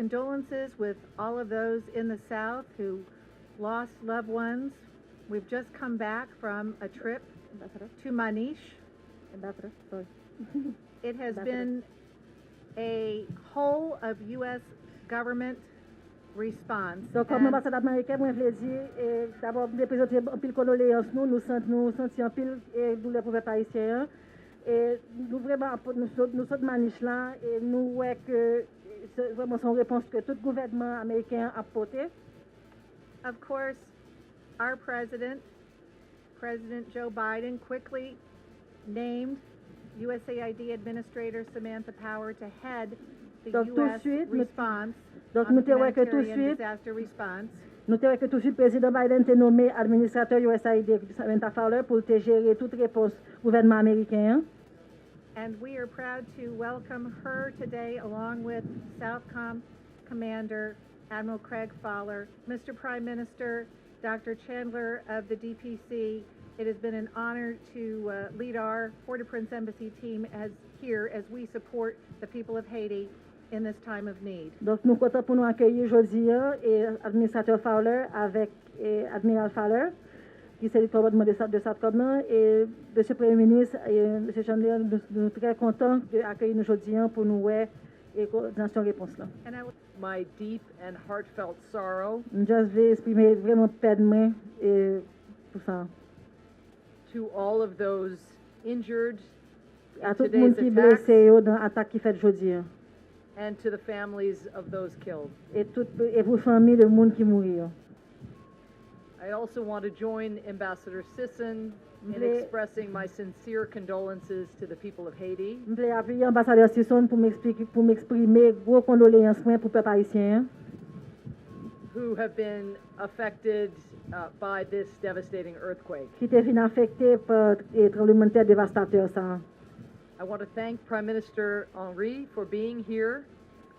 condolences with all of those in the South who lost loved ones. We've just come back from a trip to Manish. It has been a whole of U.S. government response. Donc, comme ambassadeur américain, moi, je voulais dire, d'abord, nous présenter un pile condoléances, nous sentions un pile douleur pour les Haïtiens. Et nous, vraiment, nous sommes maniches là, et nous voyons que c'est vraiment son réponse que tout gouvernement américain a apporté. Of course, our President Joe Biden, quickly named USAID Administrator Samantha Power to head the Donc, U.S. suite, response donc, on nous the te voyons que tout de humanitarian suite, disaster response. nous te voyons que tout de suite, le président Biden t'a nommé administrateur USAID Samantha Fowler pour te gérer toute réponse gouvernement américain. And we are proud to welcome her today along with Southcom Commander Admiral Craig Fowler. Mr. Prime Minister, Dr. Chandler of the DPC, it has been an honor to lead our Port-au-Prince Embassy team here as we support the people of Haiti in this time of need. Donc, nous comptons pour nous accueillir aujourd'hui et administrateur Fowler avec Admiral Fowler, qui c'est le commandement de Southcom, et M. le Premier ministre et M. Chandler, nous sommes très contents d'accueillir nous aujourd'hui pour nous voir et coordination réponse là. My deep and heartfelt sorrow Je vais exprimer vraiment peine et pour ça. to all of those injured À in tout le monde today's qui est attacks blessé dans l'attaque qui fait aujourd'hui. and to the families of those killed. Et pour famille de monde qui mourir. I also want to join Ambassador Sisson in Vle- expressing my sincere condolences to the people of Haiti Je voulais appuyer l'ambassadeur Sisson pour m'exprimer gros condoléances pour le peuple haïtien who have been affected by this devastating earthquake. qui était venu affecté par le tremblement de terre dévastateur ça. I want to thank Prime Minister Henry for being here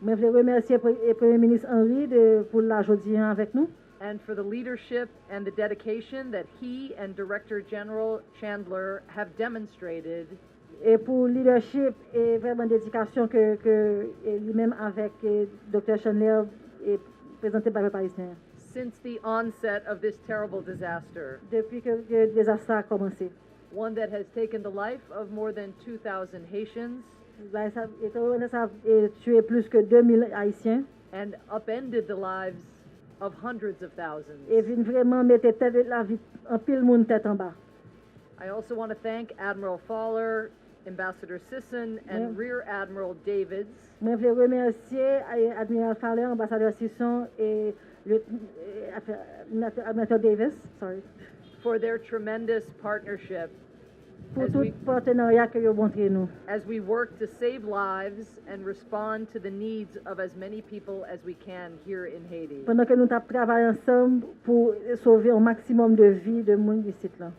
Je voulais remercier le Premier ministre Henry pour la aujourd'hui avec nous and for the leadership and the dedication that he and Director General Chandler have demonstrated et pour le leadership et vraiment dédication que lui-même avec Dr. Chandler est présenté par le peuple haïtien since the onset of this terrible disaster, depuis que le désastre a commencé. one that has taken the life of more than 2,000 Haitians Ça a tué plus que 2000 Haïtiens and upended the lives of hundreds of thousands. et vient vraiment mettre la vie en pile monde tête en bas. I also want to thank Admiral Fowler, Ambassador Sisson, and Yeah. Rear Admiral Davids Je voulais remercier Admiral Fowler, ambassadeur Sisson et le Admiral Davis, sorry, for their tremendous partnership pour as tout we, partenariat que vous montrez nous. as we work to save lives and respond to the needs of as many people as we can here in Haiti. Pendant que nous travaillons ensemble pour sauver un maximum de vies de monde ici là.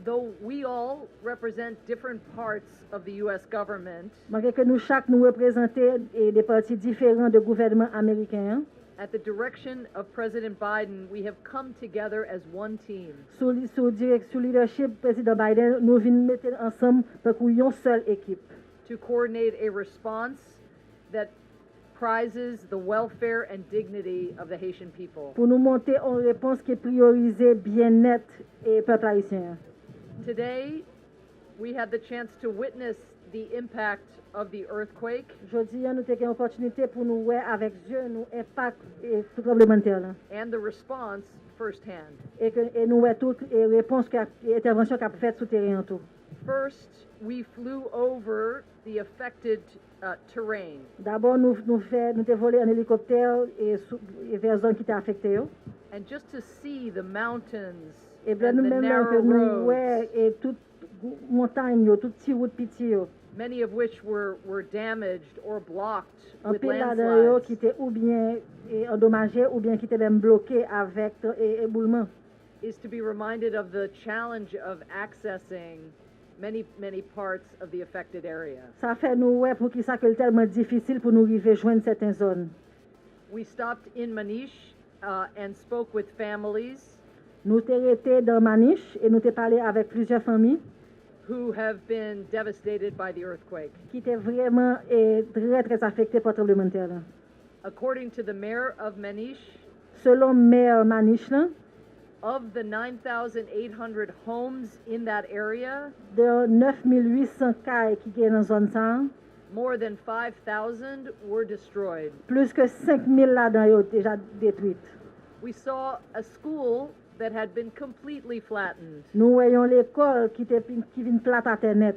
Though we all represent different parts of the U.S. government, Malgré que nous chaque nous représentons des partis différents du gouvernement américain, at the direction of President Biden, we have come together as one team sous leadership président Biden, nous venons mettre ensemble pour une seule équipe. to coordinate a response that prizes the welfare and dignity of the Haitian people. Pour nous monter en réponse qui priorise bien-être et peuple haïtien. Today, we had the chance to witness the impact of the earthquake Aujourd'hui, nous avons une opportunité pour nous voir avec Dieu nous impact et tremblement de terre là. and the response firsthand. Et nous voyons toutes les réponses et interventions qu'a fait sur terrain tout. First, we flew over the affected terrain. D'abord, nous avons volé en hélicoptère et vers zone qui était affectée. And just to see the mountains Et bien and the nous-mêmes là, que narrow nous voyons roads, et toute montagne, toute petite route petite. many of which were damaged or blocked Un with pile là-dedans qui landslides, était ou bien endommagé ou bien qui était même bloqué avec éboulement. is to be reminded of the challenge of accessing many parts of the affected area. Ça fait nous ouais pour qui ça que c'est tellement difficile pour nous arriver joindre certaines zones. We stopped in Manish and spoke with families Nous t'ai été dans Maniche et nous t'ai parlé avec plusieurs familles who have been devastated by the earthquake. qui étaient vraiment très très affectées par le tremblement de terre. Là. According to the mayor of Manish, Selon maire Manish là, of the 9,800 homes in that area, de 9800 cailles qui gagnent dans zone ça, more than 5,000 were destroyed. plus que 5000 là-dedans yo déjà détruites. We saw a school that had been completely flattened, Nous voyons l'école qui vient plate à terre net,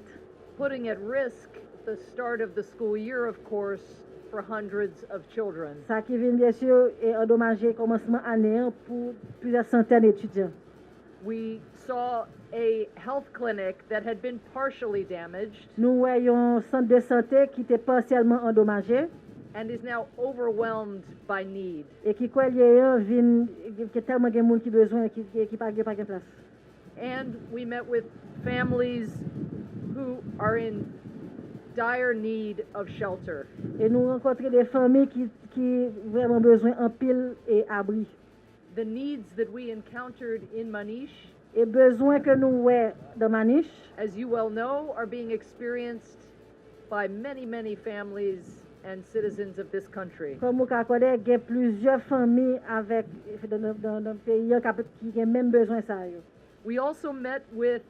putting at risk the start of the school year, of course, for hundreds of children. ça qui vient bien sûr et endommager commencement année pour plusieurs centaines d'étudiants. We saw a health clinic that had been partially damaged Nous voyons un centre de santé qui était partiellement endommagé and is now overwhelmed by need. et qui quoi vient qui tellement de monde qui besoin qui pas de place. And we met with families who are in dire need of shelter. Et nous rencontrons des familles qui vraiment besoin en pile et abri. The needs that we encountered in Manish, Et besoin que nous voyons dans Manish, as you well know, are being experienced by many, many families and citizens of this country. comme vous connaissez, il y a plusieurs familles avec dans le pays qui ont même besoin de ça. We also met with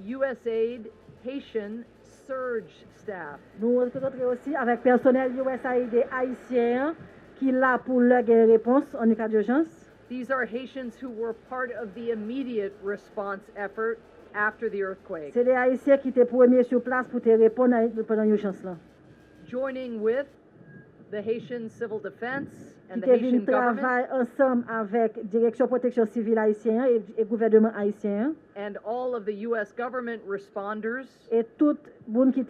Usaid Haitian surge staff. Nous rencontrons aussi avec personnel USAID haïtien qui là pour leur réponse en cas d'urgence. These are Haitians who were part of the immediate response effort after the earthquake, C'est les haïtiens qui étaient premiers sur place pour te répondre pendant l'urgence là. joining with the Haitian Civil Defense Qui and the étaient Haitian venus government travailler ensemble avec Direction Protection Civile haïtien et gouvernement haïtien. and all of the U.S. government responders. Et tout le monde qui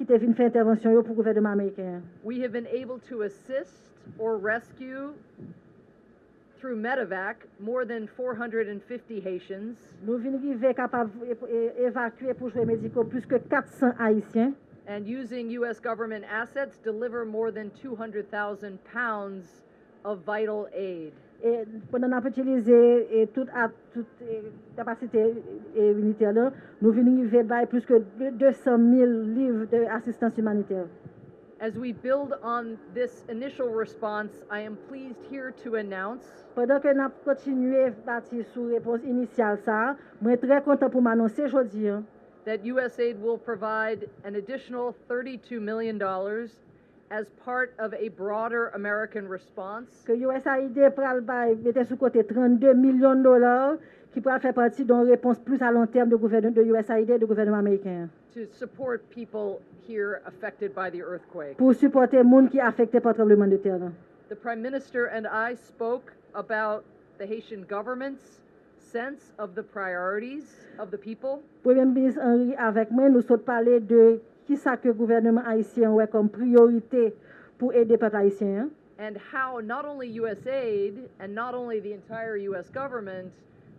était venu faire intervention yo pour le gouvernement américain. We have been able to assist or rescue through medevac more than 450 Haitians, Nous venons arriver capables d'évacuer pour jouer médicaux plus que 400 haïtiens and using U.S. government assets deliver more than 200,000 pounds of vital aid. et pendant qu'on a utilisé toute capacité militaire là, nous venons arriver by plus que 200 000 livres d'assistance humanitaire. As we build on this initial response, I am pleased here to announce Pendant que nous avons continué à bâtir sur réponse initiale ça, je suis très content pour m'annoncer aujourd'hui that USAID will provide an additional $32 million as part of a broader American response que USAID pral bay mettait sous côté 32 millions de dollars qui pourra faire partie d'une réponse plus à long terme de gouvernement de USAID et du gouvernement américain to support people here affected by the earthquake. pour supporter les gens qui sont affectés par le tremblement de terre. The Prime Minister and I spoke about the Haitian government's sense of the priorities of the people Premier ministre Henry avec moi nous sommes parlé de qui ça que le gouvernement haïtien ouais comme priorité pour aider le peuple haïtien and how not only USAID and not only the entire U.S. government,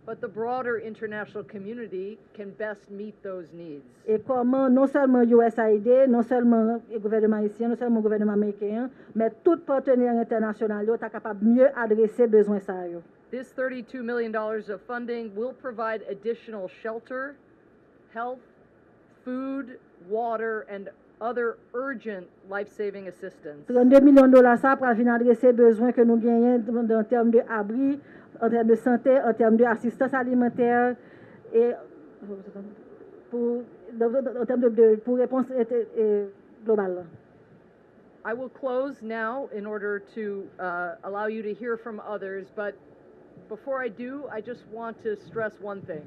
but the broader international community can best meet those needs. et comment non seulement USAID, non seulement le gouvernement haïtien, non seulement le gouvernement américain, mais tout partenaire international est capable de mieux adresser besoins ça yo. This $32 million of funding will provide additional shelter, health, food, water, and other urgent life-saving assistance. 32 millions de dollars ça pour venir adresser besoins que nous gagnons en termes de abri, en termes de santé, en termes d'assistance alimentaire et en termes pour réponse globale. I will close now in order to allow you to hear from others, but before I do, I just want to stress one thing.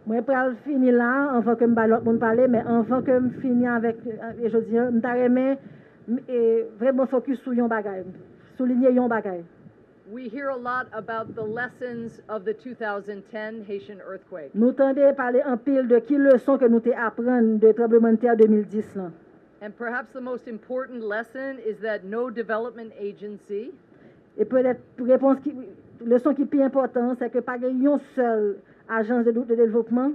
Moi pour finir là avant que m'ba l'autre monde parler mais avant que me finir avec je dis m'ta remet vraiment focus sur yon bagay, souligner yon bagay. We hear a lot about the lessons of the 2010 Haitian earthquake. Nous tendez parler en pile de qui leçon que nous te apprendre de tremblement de terre 2010 là. And perhaps the most important lesson is that no development agency Et peut-être réponse qui leçon qui plus important c'est que pas une seule agence de développement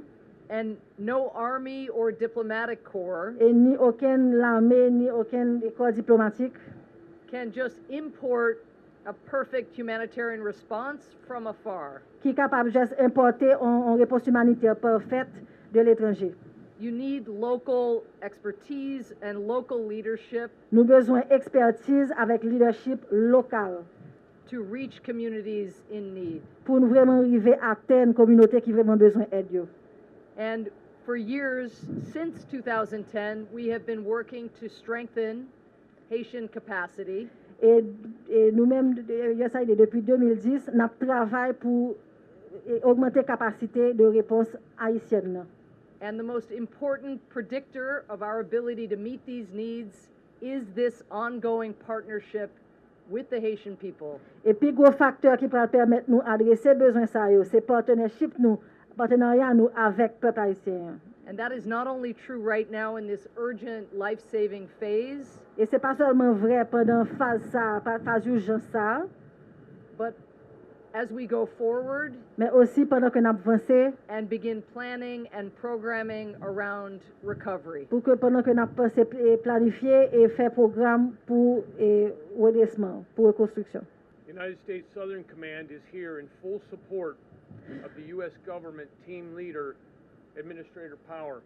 and no army or diplomatic corps et ni aucune armée ni aucun corps diplomatique can just import a perfect humanitarian response from afar. qui est capable juste importer en réponse humanitaire parfaite de l'étranger. You need local expertise and local leadership Nous besoin expertise avec leadership local to reach communities in need. pour nous vraiment arriver à atteindre communauté qui vraiment besoin d'aide yo. And for years, since 2010, we have been working to strengthen Haitian capacity Et nous-mêmes, Usaid, depuis 2010, nous travaillons pour augmenter la capacité de réponse haïtienne. And the most important predictor of our ability to meet these needs is this ongoing partnership with the Haitian people. Et puis, gros facteur qui peut permettre nous adresser besoin ça yo, c'est partenariat nous avec le peuple haïtien. And that is not only true right now in this urgent life-saving phase, Et c'est pas seulement vrai pendant phase urgence ça, but as we go forward mais aussi pendant que nous avançons, and begin planning and programming around recovery. pour que pendant que nous pensons planifier et faire programme pour redressement, pour reconstruction. United States Southern Command is here in full support of the U.S. government team leader, Administrator Power.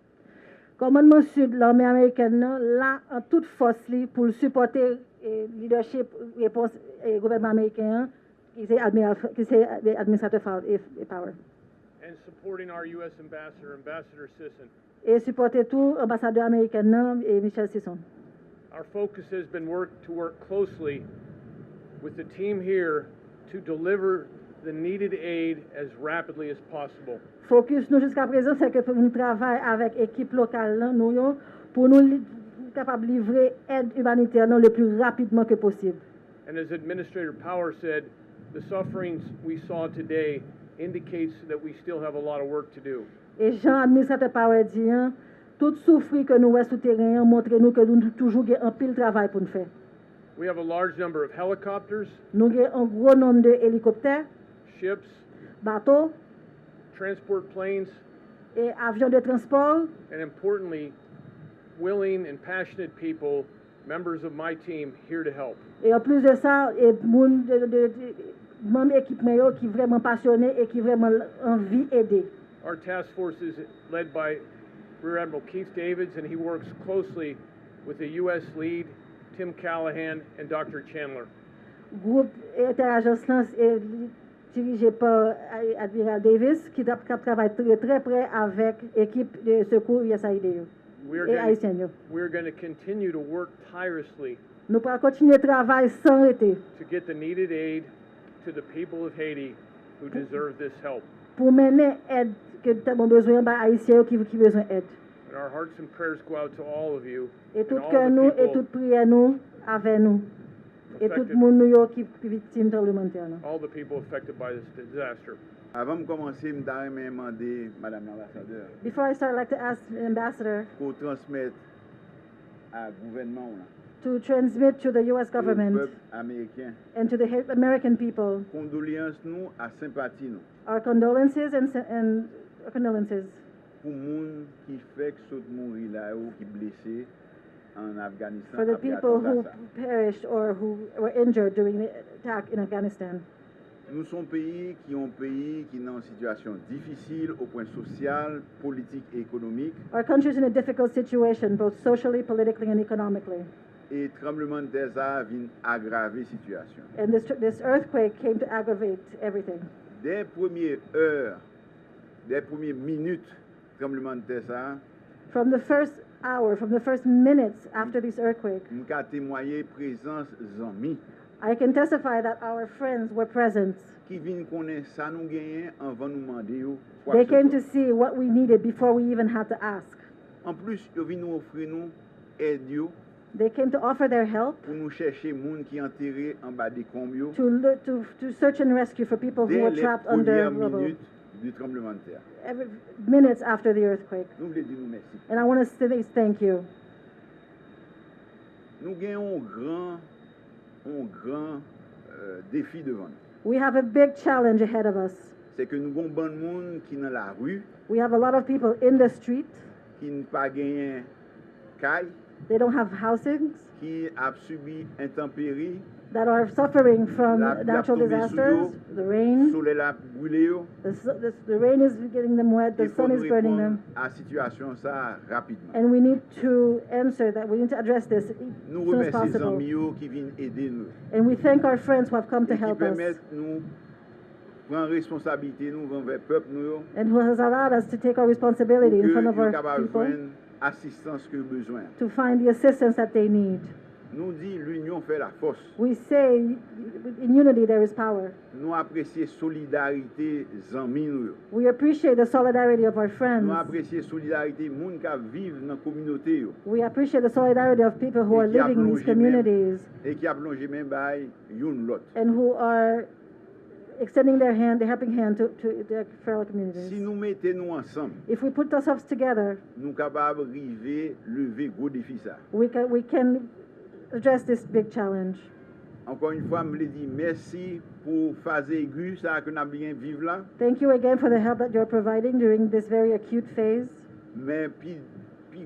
Commandement Sud, l'armée américaine, là, en toute force, pour supporter le leadership, réponse gouvernement américain, qui c'est administrateur Power. And supporting our U.S. Ambassador, Ambassador Sisson. Et supporter tout ambassadeur américain et Michel Sisson. Our focus has been to work closely with the team here to deliver the needed aid as rapidly as possible. Focus nous jusqu'à présent, c'est que nous travaillons avec l'équipe locale, là, nous, pour nous capables de livrer aide humanitaire le plus rapidement que possible. And as Administrator Power said, the sufferings we saw today indicates that we still have a lot of work to do. Et Jean, administrateur Power dit, tout souffrir que nous voyons sous terrain, montre nous que nous toujours un pile travail pour nous faire. We have a large number of helicopters, Nous avons un gros nombre d'hélicoptères, ships, bateaux transport planes, et avions de transport, and importantly, willing and passionate people, members of my team, here to help. et en plus de ça, et membres équipement qui vraiment passionnés et qui vraiment envie d'aider. Our task force is led by Rear Admiral Keith Davids, and he works closely with the U.S. lead, Tim Callahan, and Dr. Chandler. Groupe interagence est dirigé par Admiral Davis, qui travaille très près avec l'équipe de secours Usaid et Ayisyen. We're going to continue to work tirelessly Nous pourrons continuer le travail sans arrêter to get the needed aid to the people of Haiti who deserve this help. pour mener aide que nous avons besoin aux Haïtiens qui besoin d'aide. And our hearts and prayers go out to all of you Et tout and all cœur nous the et people, toute prière nous avec nous. Et tout le monde nous qui est victime tremblement de terre. all the people affected by this disaster. Avant de commencer, je vais demander, Madame l'ambassadeur, Before I start, I'd like to ask the ambassador pour transmettre au gouvernement, to transmit to the U.S. au government peuple américain, and to the American people condoléances nous à sympathie nous, our condolences and condolences pour les gens qui fait que sont mourir là ou qui blessés en Afghanistan. for the après people who attentat ça. perished or who were injured during the attack in Afghanistan. Nous sommes pays qui ont pays qui sont dans une situation difficile au point social, politique et économique. Our country is in a difficult situation, both socially, politically, and economically. Et tremblement de terre ça vient aggraver la situation. And this earthquake came to aggravate everything. Dès les premières heures, dès les premières minutes, tremblement de terre ça, From the first hour, from the first minutes after this earthquake, nous avons témoigné présence d'amis I can testify that our friends were present. qui viennent connaître ça nous gagner avant nous demander yo quoi They que ce came to soit. see what we needed before we even had to ask. En plus, ils viennent nous offrir nous aide yo They came to offer their help pour nous chercher monde qui enterré en bas des combes yo to search and rescue for people who dès were les trapped under premières rubble. minutes du tremblement de terre. Every minutes after the earthquake. Nous voulons dire nous merci. And I want to say thank you. Nous gagnons un grand défi devant nous. We have a big challenge ahead of us. C'est que nous avons bon monde qui dans la rue, We have a lot of people in the street. qui n'ont pas gagné caille, They don't have housing. qui a subi intempéries, that are suffering from La- natural la tombée disasters, sous the rain. soleil a brûlé yo. The rain is getting them wet, the Il faut sun nous is burning répondre them. à situation ça rapidement. And we need to answer that. We need to address this as Nous soon as remercions les possible. amis yo qui viennent aider nous. And we thank our friends who have come to Et qui help us permettent nous prendre responsabilité nous envers peuple nous yo, and who has allowed us to take our pour responsibility in que front of nous our capables de people joindre assistance que besoin. to find the assistance that they need. Nous dit l'union fait la force. We say in unity there is power. Nous apprécions solidarité amis nous yo. We appreciate the solidarity of our friends. Nous apprécions solidarité moun qui vivent dans communauté yo We appreciate the solidarity of people who are et qui a living in these plongé même communities et qui a plongé même bail yon l'autre. and who are extending their hand, their helping hand to their fellow communities. Si nous mettons nous ensemble, If we put ourselves together, nous capables arriver lever gros défi ça. we can address this big challenge. Encore une fois, je me dis merci pour phase aiguë ça que nous avons bien vivre là, Thank you again for the help that you're providing during this very acute phase. mais puis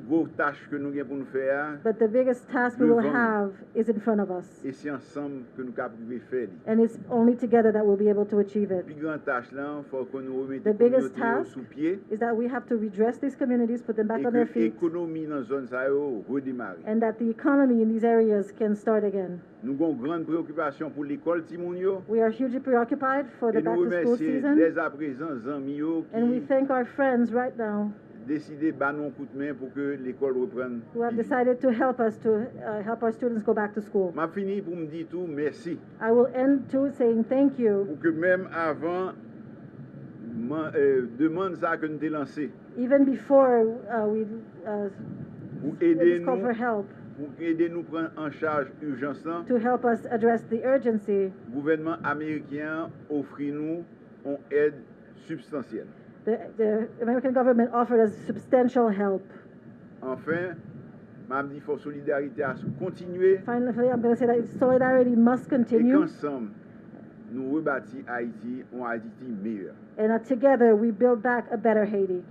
gros tâche que nous avons pour nous faire But the biggest task we will have is in front of us. et c'est ensemble que nous capables faire. And it's only together that we'll be able to achieve it. Plus grande tâche là, faut que nous remettions The biggest communauté task sous pied is that we have to redress these communities, put them back et on their que feet, l'économie dans zone ça yo redémarre. and that the economy in these areas can start again. Nous avons une grande préoccupation pour l'école Timoun yo We are hugely preoccupied for the et nous back-to-school remercions season, dès à présent amis yo and we qui thank our friends right now décidé de nous coup de main pour que l'école reprenne. who have decided to help us to help our students go back to school. M'a fini pour me dire tout merci I will end too saying thank you, pour que même avant demande ça que nous avons lancé even before we pour aider this call for nous help, pour aider nous prendre en charge urgence là. to help us address the urgency. Le gouvernement américain offre nous une aide substantielle. The American government offered us substantial help. Enfin, m'a dit faut solidarité à continuer Finally, I'm going to say that solidarity must et continue, qu'ensemble nous rebâtir Haïti, un Haïti meilleur. and that together we build back a better Haiti.